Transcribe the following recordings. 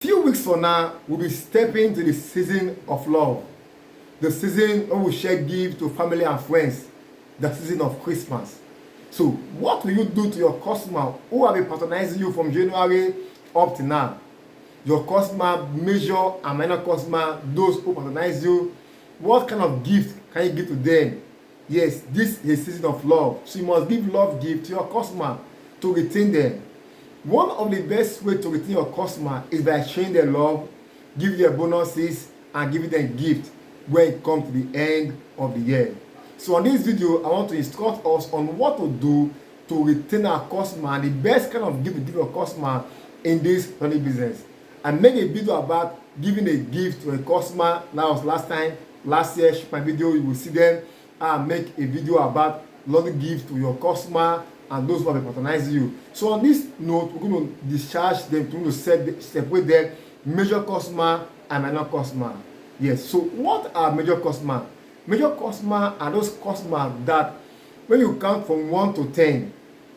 Few weeks from now, we'll be stepping into the season of love. The season when we share gifts to family and friends. The season of Christmas. So, what will you do to your customer who have been patronizing you from January up to now? Your customer, major and minor customer, those who patronize you, what kind of gift can you give to them? Yes, this is a season of love. So you must give love gift to your customer to retain them. One of the best way to retain your customer is by showing them love, give them bonuses, and giving them gift when it comes to the end of the year. So on this video, I want to instruct us on what to do to retain our customer and the best kind of gift to give your customer in this running business. I made a video about giving a gift to a customer. That was last year, my video, you will see them. I make a video about loving gift to your customer and those who have patronized you. So on this note, we're going to discharge them, we're going to separate them, major customer and minor customer. Yes, so what are major customer? Major customer are those customers that when you count from 1 to 10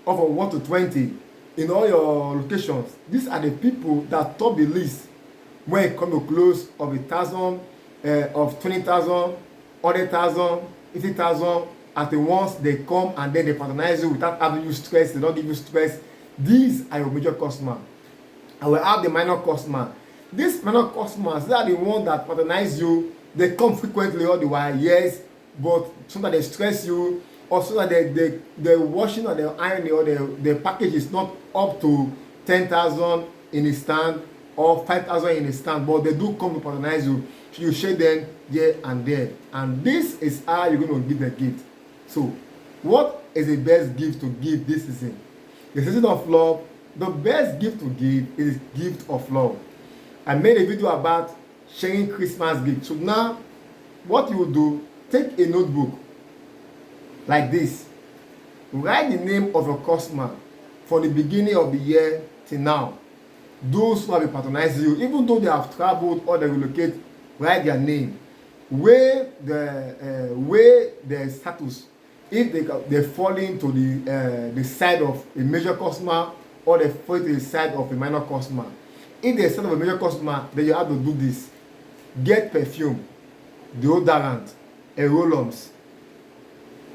or from 1 to 20 in all your locations, these are the people that top the list when it comes to close of 1,000, of 20,000, 100,000, 50,000. At the once they come and then they patronize you without having you stress, they don't give you stress. These are your major customer. I will have the minor customer. These minor customers, they are the ones that patronize you. They come frequently all the while, yes, but sometimes they stress you, or so that the washing or the ironing or the package is not up to 10,000 in a stand or 5,000 in a stand, but they do come to patronize you. So you share them here and there. And this is how you're going to give the gift. So, what is the best gift to give this season? The season of love, the best gift to give is gift of love. I made a video about sharing Christmas gifts. So now, what you will do, take a notebook like this. Write the name of your customer from the beginning of the year till now. Those who have been patronizing you, even though they have traveled or they relocate, write their name. Weigh the status. If they fall into the side of a major customer or they fall to the side of a minor customer. If they side of a major customer, then you have to do this. Get perfume, deodorant, and roll-ons.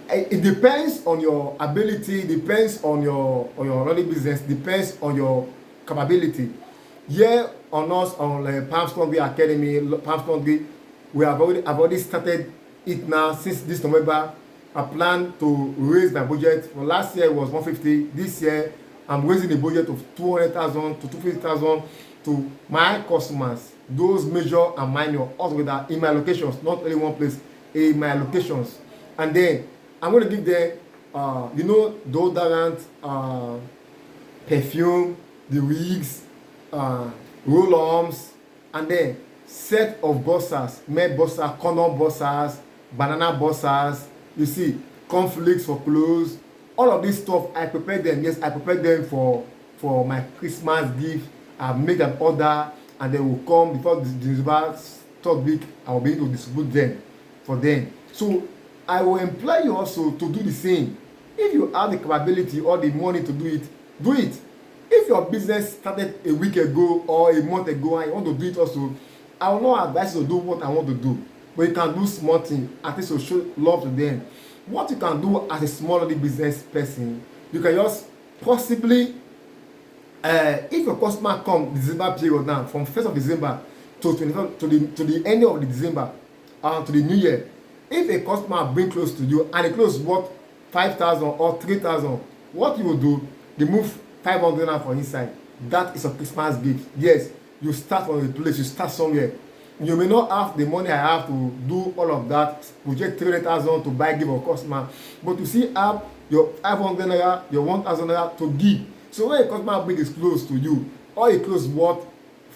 It depends on your ability, depends on your running business, depends on your capability. Here on us on Palm Strongly Academy, Palm Strongly, I've already started it now since this November. I plan to raise my budget. For last year it was 150. This year I'm raising the budget of 200,000 to 250,000 to my customers, those major and minor, altogether in my locations, not only one place, in my locations. And then I'm going to give them, deodorant, perfume, the wigs, roll-ons, and then set of boxers, med boxers, condom boxers, banana boxers. You see, conflicts for clothes, all of this stuff. I prepared them. Yes, I prepared them for my Christmas gift. I made an order, and they will come before the December third week. I will be able to distribute them for them. So I will employ you also to do the same. If you have the capability or the money to do it, do it. If your business started a week ago or a month ago and you want to do it also, I will not advise you to do what I want to do. But you can do small things, at least to show love to them. What you can do as a small business person, you can just possibly, if your customer come December period now, from 1st of December to the end of the December, to the new year, if a customer bring clothes to you and the clothes worth 5,000 or 3,000, what you will do, remove 500 for inside. That is a Christmas gift. Yes, you start from a place, you start somewhere. You may not have the money I have to do all of that, project 300,000 to buy, give a customer, but you see have your 500 naira, your 1,000 naira to give. So when a customer brings his clothes to you, or a clothes worth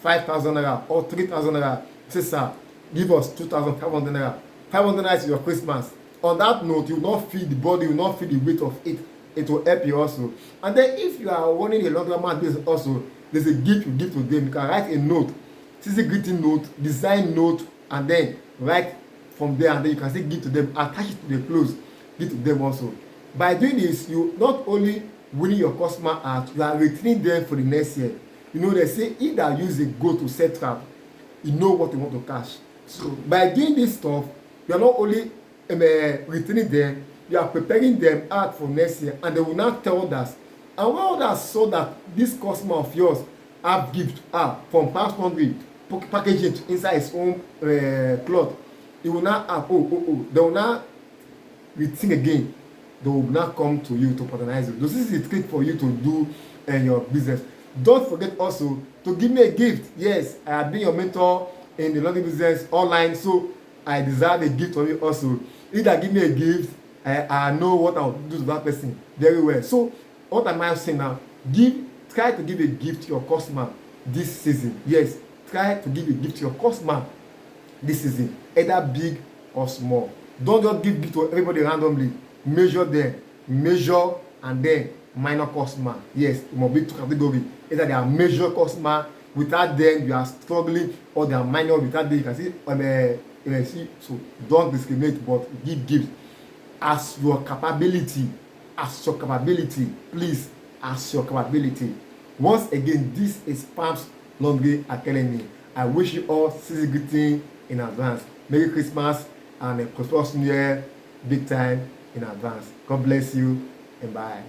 5,000 naira or 3,000 naira, say, sir, give us 2,500 naira. 500 naira is your Christmas. On that note, you will not feel the body, you will not feel the weight of it. It will help you also. And then if you are running a longer amount business also, there's a gift you give to them. You can write a note. This is a greeting note, design note, and then write from there, and then you can still give to them, attach it to the clothes, give to them also. By doing this, you not only winning your customer heart, you are retaining them for the next year. You know, they say he that use a goat to set trap, you know what you want to catch. So by doing this stuff, you are not only retaining them, you are preparing them out for next year, and they will now tell others. And when others saw that this customer of yours have gift from past laundry, package it inside his own cloth, he will now have they will now rethink again. They will now come to you to patronize you. This is a trick for you to do in your business. Don't forget also to give me a gift. Yes, I have been your mentor in the laundry business online, so I deserve a gift from you also. If I give me a gift, I know what I will do to that person very well. So what am I saying now? Try to give a gift to your customer this season. Yes, try to give a gift to your customer this season, either big or small. Don't just give gift to everybody randomly. Measure and then minor customer. Yes, it must be two categories. Either they are major customer, without them you are struggling, or they are minor, without them you can see. So don't discriminate, but give gifts as your capability. Please, as your capability. Once again, this is Palms Laundry Academy. I wish you all season greeting in advance. Merry Christmas and a prosperous New Year, big time in advance. God bless you and bye.